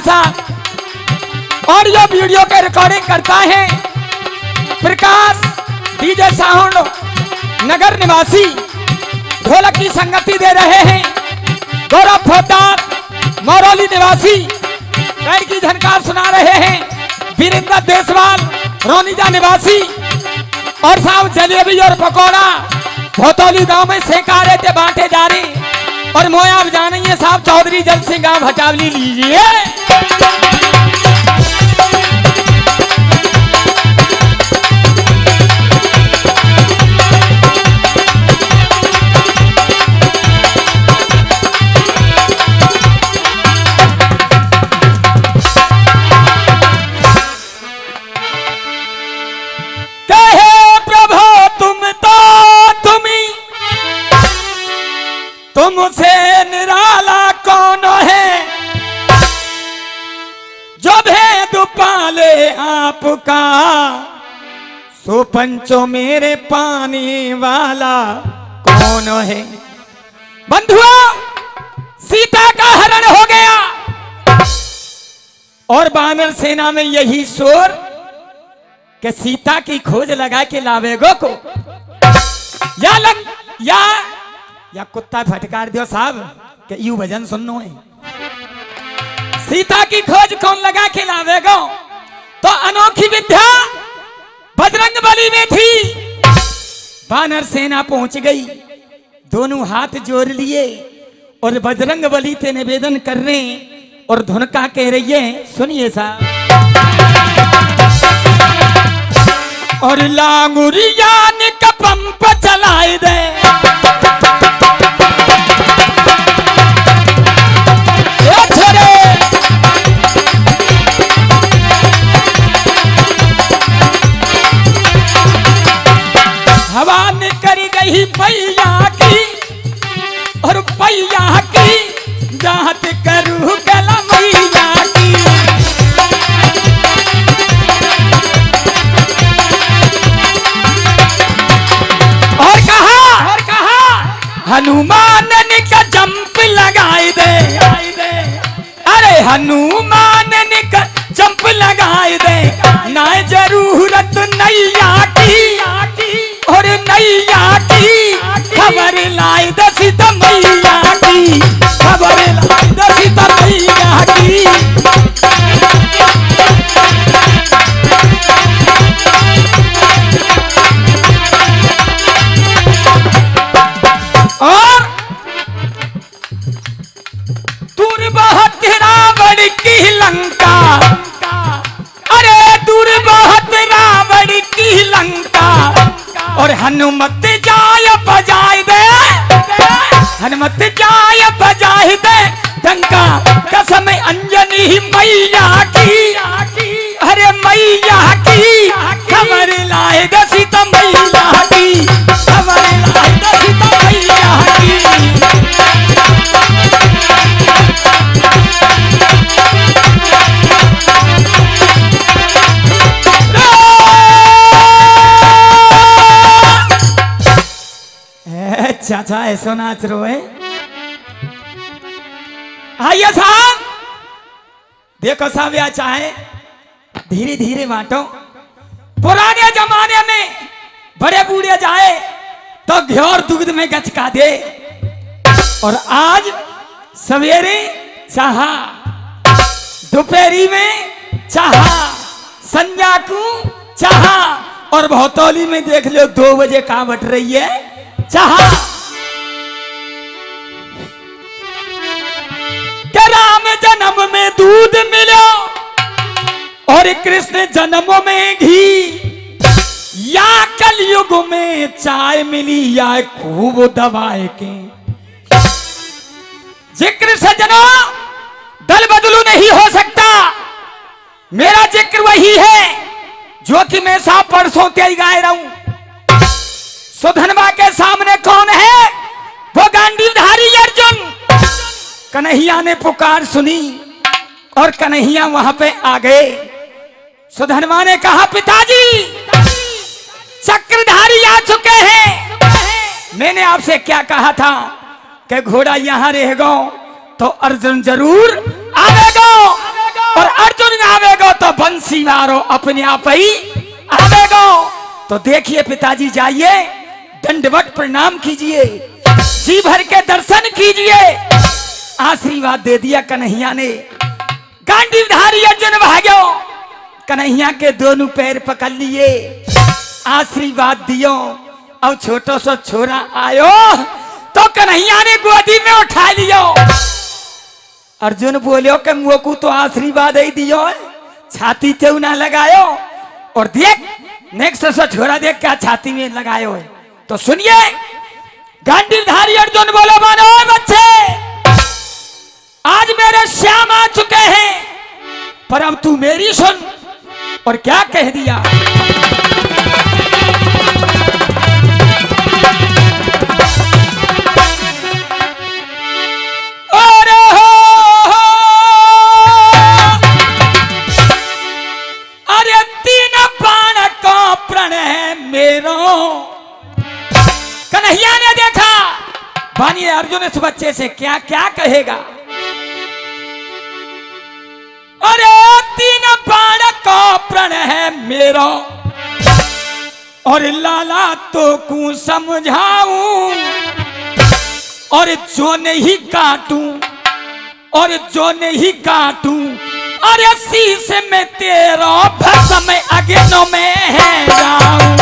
साहब audio video के recording करता है प्रकाश डीजे साउंड नगर निवासी। ढोलक की संगति दे रहे हैं गौरव फौजदार मौरौली निवासी। पैर की झनकार सुना रहे हैं वीरेंद्र देसवाल रोनिजा निवासी। और साहब जलेबी और पकौड़ा भोतौली गांव में सेका रहे थे, बांटे जा रहे। और मोया आप जानिए साहब चौधरी जल सिंह गांव भटावली लीजिए। तुमसे निराला कौन है जो भेद पाले आपका, सो पंचो मेरे पानी वाला कौन है। बंधुओं, सीता का हरण हो गया और वानर सेना में यही शोर कि सीता की खोज लगा के लावेगो को या कुत्ता फटकार दियो साहब कि यू भजन सुननो है। सीता की खोज कौन लगा के लावेगो? तो अनोखी विद्या बजरंग बली में थी। वानर सेना पहुंच गई, दोनों हाथ जोड़ लिए और बजरंग बली से निवेदन कर रहे और धुनका कह रही है, सुनिए साहब। और लांगुरिया ने पंप चलाए दे, हवा निकल गई पैया की और पैया की जात करू गला मैया की। और कहा हनुमान ने का जंप लगाए दे। अरे हनुमान ने का जंप लगाए दे, ना जरूरत नैया की और नैया की खबर लाई दसी तो मैया की, खबर लाई दसी तो मैया की। और दूर बहुत रावण की लंका, अरे दूर बहुत रावण की लंका और हनुमत जाय बजाए दे, हनुमत जाय बजाए दे डंका कसम अंजनी मैया की, अरे मैया की खबर लाए दसी तो मैया की, खबर लाए दसी तो मैया की। चाचा ऐसा नाच रो है। आइए साहब, देखो साहब या चाहे धीरे धीरे बांटो। पुराने जमाने में बड़े बूढ़े जाए तो घ्योर दूध में गचका दे, और आज सवेरे चाहा, दोपहरी में चाहा, संध्या को चाहा और भौतौली में देख लो 2 बजे कहां बट रही है चाहा। कि राम जन्म में दूध मिलो और कृष्ण जन्म में घी, या कलयुग में चाय मिली या खूब दवाए के। जिक्र सजनो दल बदलू नहीं हो सकता, मेरा जिक्र वही है जो कि मैं साहब परसों के गाए रहा हूं। सुधनवा के सामने कौन है? वो गांडीवधारी अर्जुन। कन्हैया ने पुकार सुनी और कन्हैया वहां पे आ गए। सुधनवा ने कहा, पिताजी चक्रधारी आ चुके हैं। मैंने आपसे क्या कहा था कि घोड़ा यहां रहेगा तो अर्जुन जरूर आवेगा। और अर्जुन आवेगो तो बंसी मारो अपने आप ही आवेगो। तो देखिए पिताजी, जाइए दंडवत प्रणाम कीजिए, जी भर के दर्शन कीजिए। आशीर्वाद दे दिया कन्हैया ने। गांडीवधारी अर्जुन भाग्यो, कन्हैया के दोनों पैर पकड़ लिए, आशीर्वाद दियो। अब छोटो सो छोरा आयो तो कन्हैया ने गोदी में उठा लियो। अर्जुन बोलियो कि मुझ को तो आशीर्वाद ही दियो, छाती ते ना लगायो। और देख नेक्स्ट सो छोरा देख क्या छाती में लगायो है। तो सुनिए, गांडीवधारी अर्जुन बोलो, मानो बच्चे आज मेरे श्याम आ चुके हैं, पर अब तू मेरी सुन। और क्या कह दिया, अरे हो अरे तीन बाण का प्रण है मेरो। कन्हैया ने देखा, बानी अर्जुन इस बच्चे से क्या क्या कहेगा। अरे तीन बाण का प्रण है मेरो, और लाला तो को समझाऊं, और जो नहीं काटूं, और जो नहीं काटूं, अरे शीश में तेरा भस्म अग्नि में है जाऊं।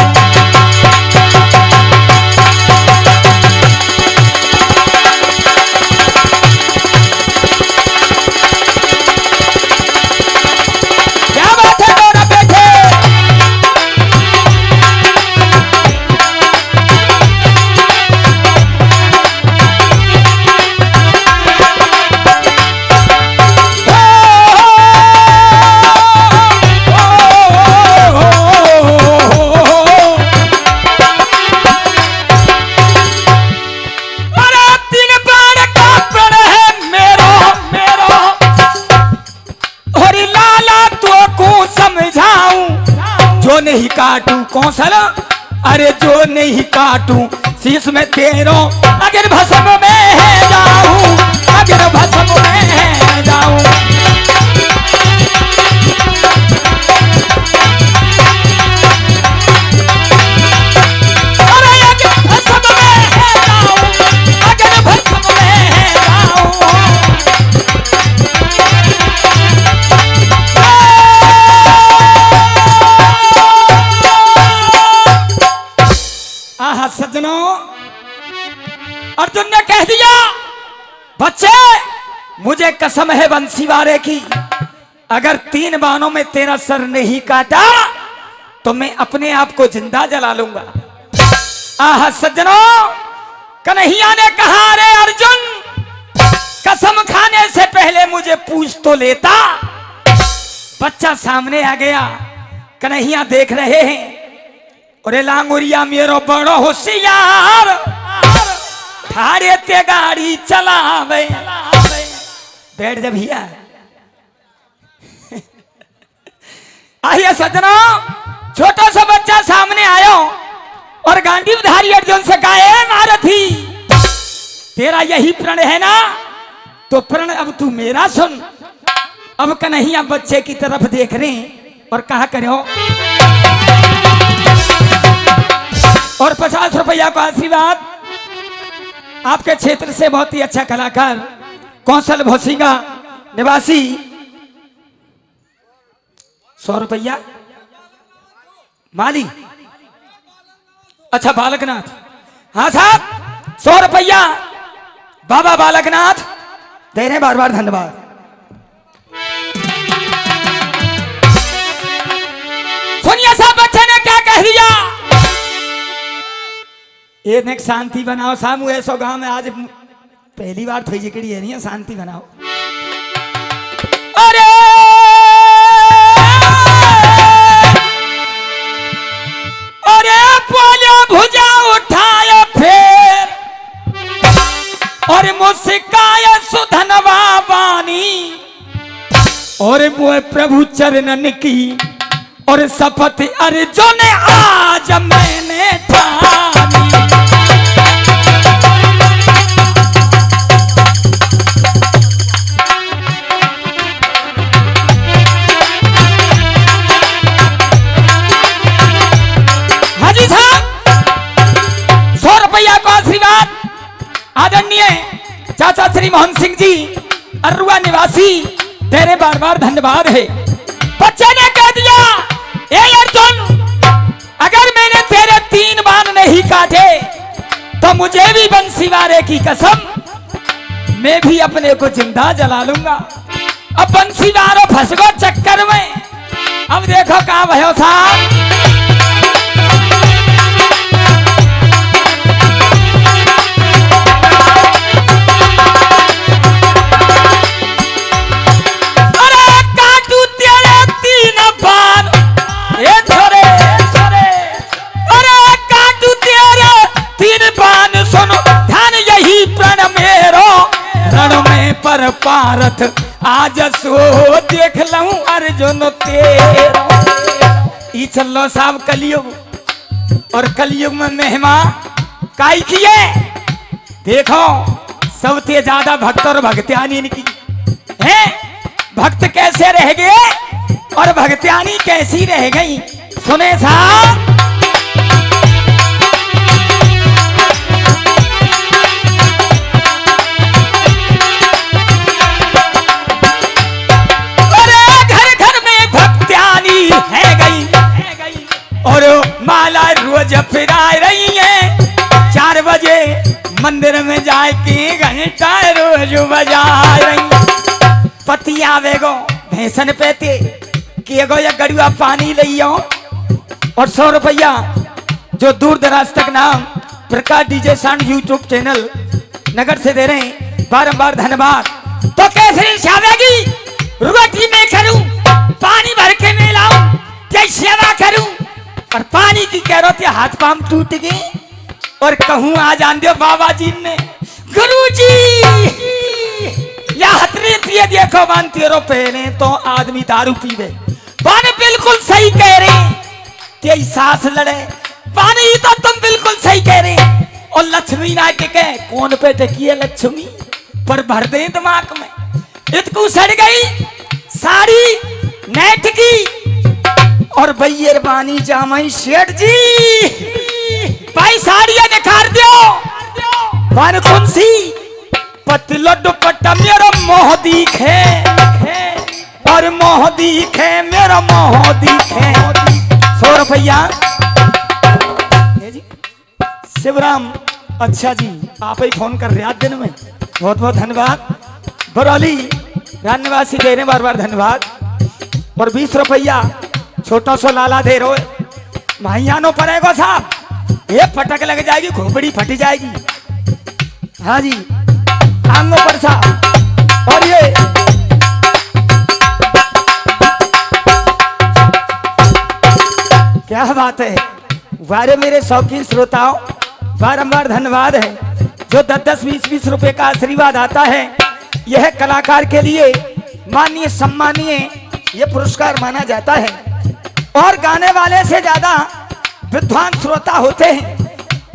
नहीं काटूं कौशल, अरे जो नहीं काटूं शीश में तेरो अगर भस्म में है जाऊं, अगर भस्म में है जाऊं। अरे अगर भस्म में है जाऊं, अगर भस्म में है जाऊं। सज्जनों, अर्जुन ने कह दिया, बच्चे मुझे कसम है बंसीवारे की, अगर तीन बाणों में तेरा सर नहीं काटा तो मैं अपने आप को जिंदा जला लूंगा। आह सज्जनों, कन्हैया ने कहा, अरे अर्जुन कसम खाने से पहले मुझे पूछ तो लेता। बच्चा सामने आ गया, कन्हैया देख रहे हैं, अरे लांगुरिया मेरो बड़ो होशियार, थारे ते गाड़ी चलावे। बैठ जा भैया। आइए सज्जनों, छोटा सा बच्चा सामने आयो और गांडीवधारी अर्जुन से कहा, मारथी तेरा यही प्रण है ना, तो प्रण अब तू मेरा सुन। अब कन्हैया बच्चे की तरफ देख रहे और कहा करो, और 50 रुपया का आशीर्वाद आपके क्षेत्र से बहुत ही अच्छा कलाकार कौशल भोसिंगा निवासी 100 रुपया माली, अच्छा बालकनाथ, हाँ साहब 100 रुपया बाबा बालकनाथ दे रहे, बार बार धन्यवाद। सुनिए साहब, बच्चे ने क्या कह दिया, एक शांति बनाओ सामू, ऐसो गांव में आज पहली बार थोड़ी जिकड़ी है, नहीं है, शांति बनाओ। अरे अरे बोलो भुजा उठाए फिर, और मुस्काए सुधनवा वाणी, और वो प्रभु चरणन की और शपथ अर्जुन आज मैंने ठानी। चाचा श्री मोहन सिंह जी अरुआ निवासी, तेरे बार बार धन्यवाद है। बच्चे ने कह दिया, ए अर्जुन, अगर मैंने तेरे 3 बाण नहीं काटे तो मुझे भी बंसी वाले की कसम, मैं भी अपने को जिंदा जला लूंगा। अब बंसी वाले फंस गो चक्कर में। अब देखो कहां भयो साहब। पर पारथ आज सो देख लूं अर्जुन तेरा। ई चलो साहब कलयुग, और कलयुग में महिमा काई किए देखो, सबसे ज्यादा भक्त और भक्त्यानी इनकी है। भक्त कैसे रह गए और भक्त्यानी कैसी रह गई, सुने साहब। और माला रोज फिरा रही है, 4 बजे मंदिर में जाके घंटा रोज बजा रही। पति आवेगो भैंसन पेते कि एगो या गड़ुआ पानी ले आओ, और 100 रुपया जो दूर दराज तक नाम प्रकाश डीजे साउंड यूट्यूब चैनल नगर से दे रहे हैं, बारंबार धन्यवाद। तो कैसे आवेगी, रोटी में करूं, पानी भर के में लाऊं, क्या सेवा करूं, और पानी की कह रहे थे हाथ पाम टूट गए। और कहूं आ जान दो बाबा जी ने, गुरुजी या हथरी पिए देखो मानती रो, पहले तो आदमी दारू पीवे। पानी बिल्कुल सही कह रहे, तेरी सांस लड़े पानी तो तुम बिल्कुल सही कह रहे। और लक्ष्मी ना टिके, कौन पे टिकी है लक्ष्मी, पर भर दे दिमाग में। इतकू सड़ गई साड़ी नेट की, और भैया बानी जामाई शेठ जी भाई साड़ियां निखार दो। पर कौन सी पतलो दुपट्टा मेरा मोह दिखे, और मोह दिखे मेरा मोह दिखे। 100 रुपया शिवराम, अच्छा जी आप ही फोन कर रहे आज दिन में, बहुत बहुत धन्यवाद। बरौली राजनिवासी दे रहे बार बार धन्यवाद। और 20 रुपया छोटा सा लाला दे रो माहियानो पड़ेगा साहब, ये फटक लग जाएगी, खोपड़ी फट जाएगी। हाँ जी आंगों पर साहब। और ये क्या बात है, वारे मेरे शौकीन श्रोताओं बारंबार धन्यवाद है। जो 10-10, 20-20 रुपए का आशीर्वाद आता है, यह कलाकार के लिए माननीय सम्मानीय ये पुरस्कार माना जाता है। और गाने वाले से ज्यादा विद्वान श्रोता होते हैं।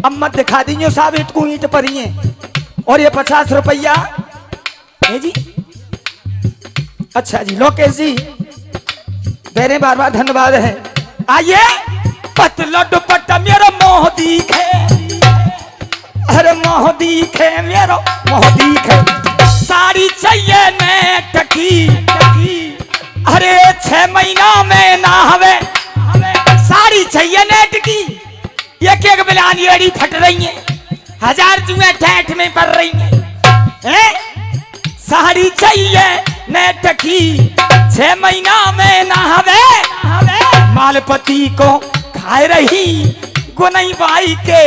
अब मत दिखा दीजिए साहब, इटकू ईट पर ही है। और ये 50 रुपया है जी। अच्छा जी लोकेश जी दे रहे बार बार धन्यवाद है। आइए पतला दुपट्टा मेरा मोह दिखे, अरे मोह दिखे मेरा मोह दिखे। साड़ी चाहिए नेट की, अरे 6 महीना में ना हवे, साड़ी चाहिए नेट की। एक एक बिलानी एड़ी फट रही है, 1000 जुए ठेठ में पड़ रही है। साड़ी चाहिए नेट की, 6 महीना में ना हवे, मालपति को खाए रही गुनई बाई के।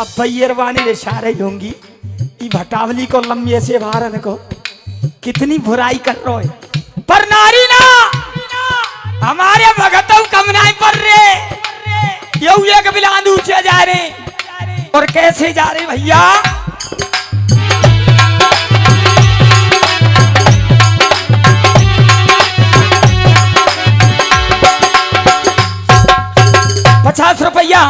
अब भैरवानी रे सारे होंगी, भटावली को लंबे से भारन को कितनी बुराई कर रहे, पर नारी ना हमारे भगतों कमनाई पर रहे। ये एक बिलान ऊंचे जा रहे, और कैसे जा रहे भैया। ₹50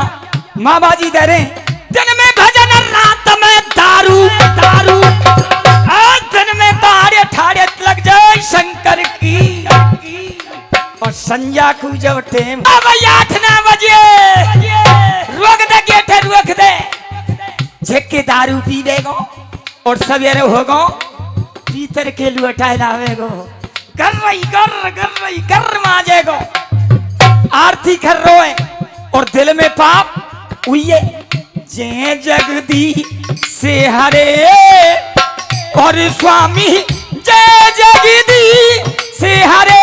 माँ बाजी दे रहे। दिन में भजन रात में दारू, आज दिन में तारे ठाड़े लग जाए शंकर की। और संजा को जब टेम 8-9 बजे रोक दे, गेट रोक दे, झेक के दारू पी देगो। और सवेरे हो गो पीतर के लुटाए लावे गो कर माजे गो आरती कर रोए और दिल में पाप उइये जय जगदी से हरे और स्वामी जय जगदी से हरे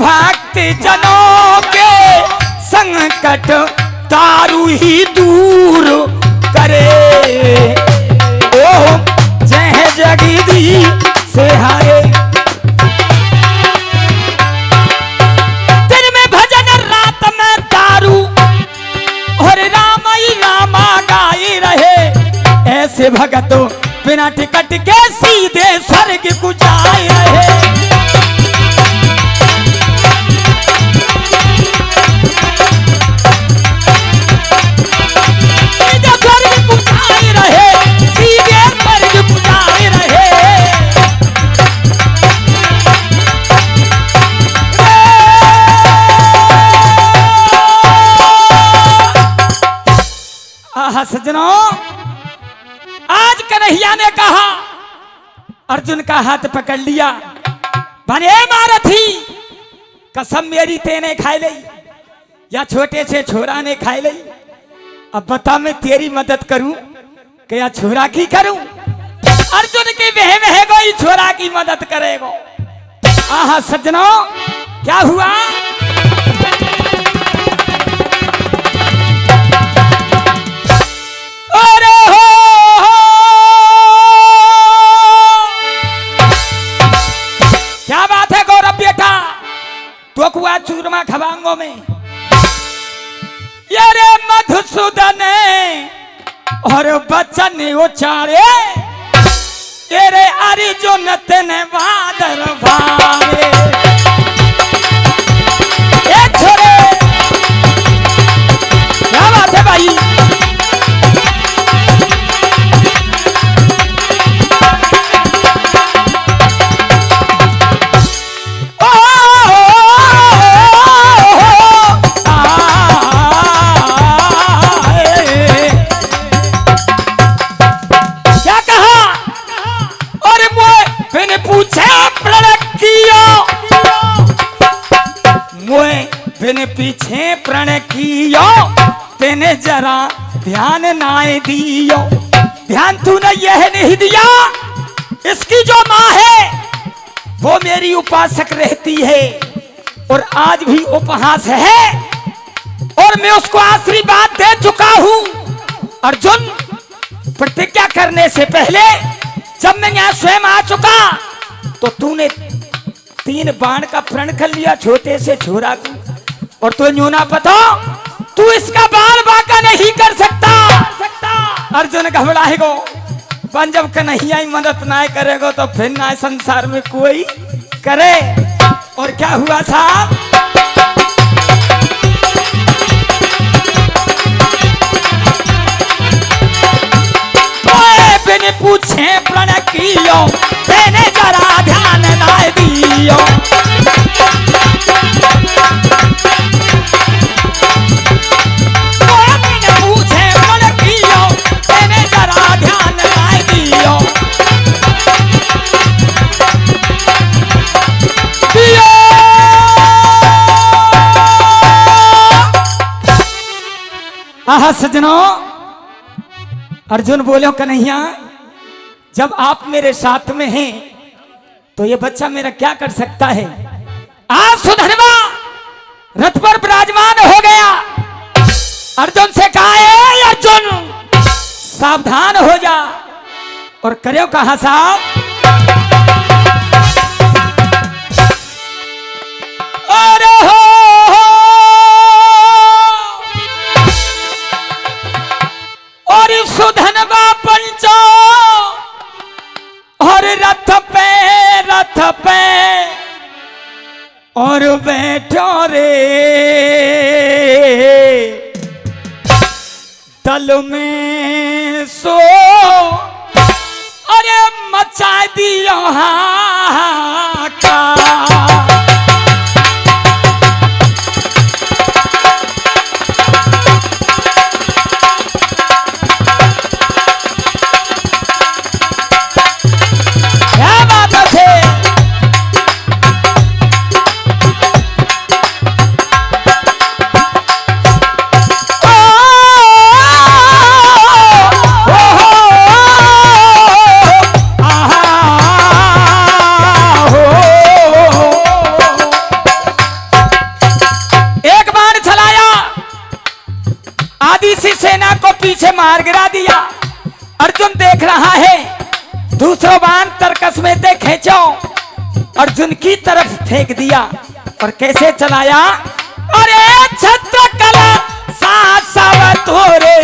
भक्त जनों के संकट तारू ही दूर करे ओम जय जगदी से हरे। दिन में भजन रात में दारू और राम ही रामा गाई रहे ऐसे भगतों बिना टिकट के सीधे स्वर्ग को जाए रहे। सज्जनों आज कन्हैया ने कहा अर्जुन का हाथ पकड़ लिया बने मारथी कसम मेरी तेने खाई ली या छोटे से छोरा ने खाई ली। अब बता मैं तेरी मदद करूं कि या छोरा की करूं। अर्जुन की वह कोई छोरा की मदद करेगो। आहा सज्जनों क्या हुआ कुआ चूरमा खबांगों में ये रे मधुसूदन और बच्चन उचारे ये रे अर्जुन तेने वादर भारे ए छोरे क्या बात है भाई। पीछे प्रण कियो तेने जरा ध्यान नाए दियो। ध्यान तूने यह नहीं दिया इसकी जो माँ है वो मेरी उपासक रहती है और आज भी उपहास है और मैं उसको आशीर्वाद दे चुका हूं। अर्जुन प्रतिज्ञा करने से पहले जब मैं यहाँ स्वयं आ चुका तो तूने 3 बाण का प्रण कर लिया छोटे से छोरा को और तो न्यू ना पता तू इसका बाल बाका नहीं कर सकता। अर्जुन घबराएगो पर जब कन्हैया ही मदद ना करेगो तो फिर ना संसार में कोई करे। और क्या हुआ साहब बिन पूछे प्रण कियो तेने जरा ध्यान ना दियो। आहा सज्जनों अर्जुन बोलो कन्हैया जब आप मेरे साथ में हैं तो ये बच्चा मेरा क्या कर सकता है। आज सुधर्मा रथ पर विराजमान हो गया। अर्जुन से कहा है अर्जुन सावधान हो जा और करो कहा साहब अरे हो और सुधनवा पंचो और रथ पे और बैठो रे दल में सो अरे मचा दियो हाहाकार। राक्षसी सेना को पीछे मार गिरा दिया। अर्जुन देख रहा है, दूसरा बाण तरकस में से खींचो, अर्जुन की तरफ फेंक दिया और कैसे चलाया, अरे छत्र कला सासव तोरे,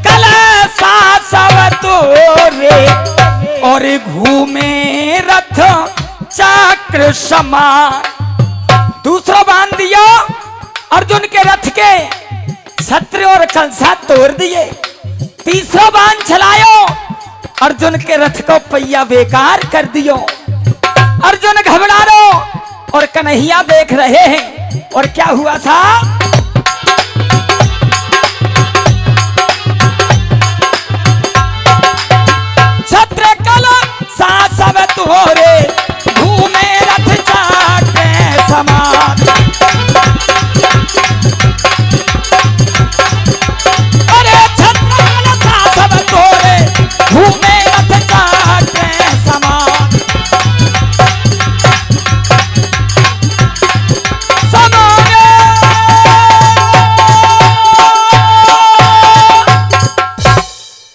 कला सासव तोरे, और घूमे रथ चक्र समान। दूसरा बांध दिया, अर्जुन के रथ के छत्र और कलसा तोड़ दिए। तीसरा बाण चलायो, अर्जुन के रथ को पहिया बेकार कर दियो। अर्जुन घबरा रो और कन्हैया देख रहे हैं। और क्या हुआ था, छत्र कला सासव तोरे, घूमे रथ चक्र समान। अरे छत्र कला सासव तोरे, घूमे रथ चक्र समान।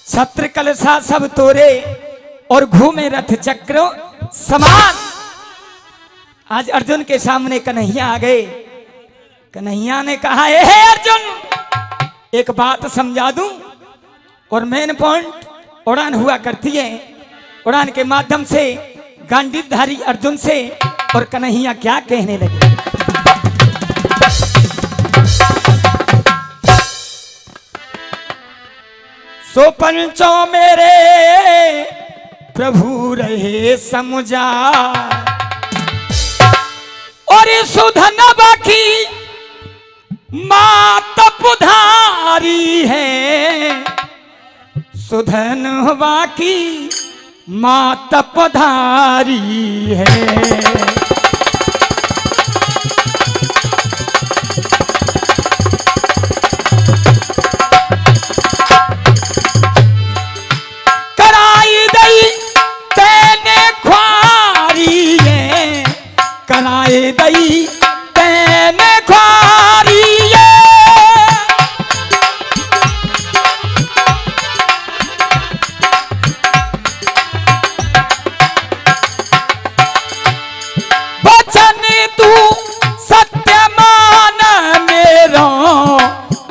छत्र कलसा सब तोरे और घूमे रथ चक्र समान। आज अर्जुन के सामने कन्हैया आ गए। कन्हैया ने कहा, हे अर्जुन, एक बात समझा दूं। और मेन पॉइंट उड़ान हुआ करती है, उड़ान के माध्यम से गांडीवधारी अर्जुन से और कन्हैया क्या कहने लगे। सो पंचों मेरे प्रभु रहे समुझा, और सुधन बाकी मात पुधारी है, सुधन बाकी मात पुधारी है। दई तेने ख्वारी बचन तू सत्य मान मेरा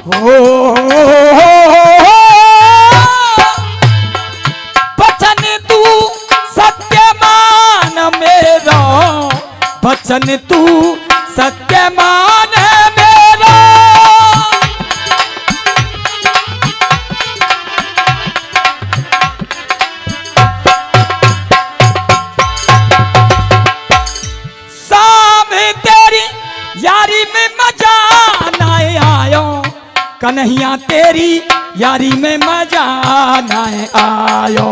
हो, बचन तू सत्य मान मेरा, बचन तू सत्य मान मेरा। सामने तेरी यारी में मजा ना आयो, कन्हैया तेरी यारी में मजा ना आयो।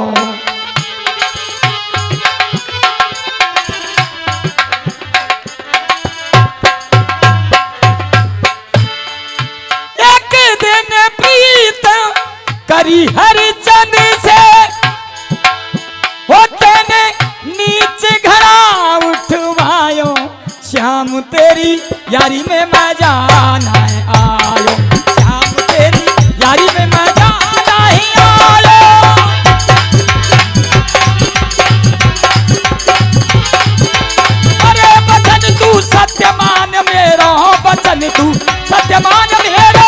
करी हरिचंद से होते ने नीचे घड़ा उठवायो, श्याम तेरी यारी में मजा ना आयो, श्याम तेरी यारी में मजा नहीं आयो। अरे बचन तू सत्यमान मेरा, बचन तू सत्यमान मेरा।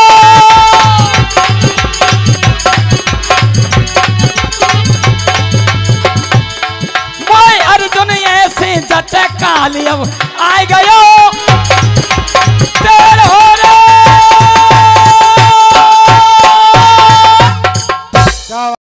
जट काल अब आ गयो तेरा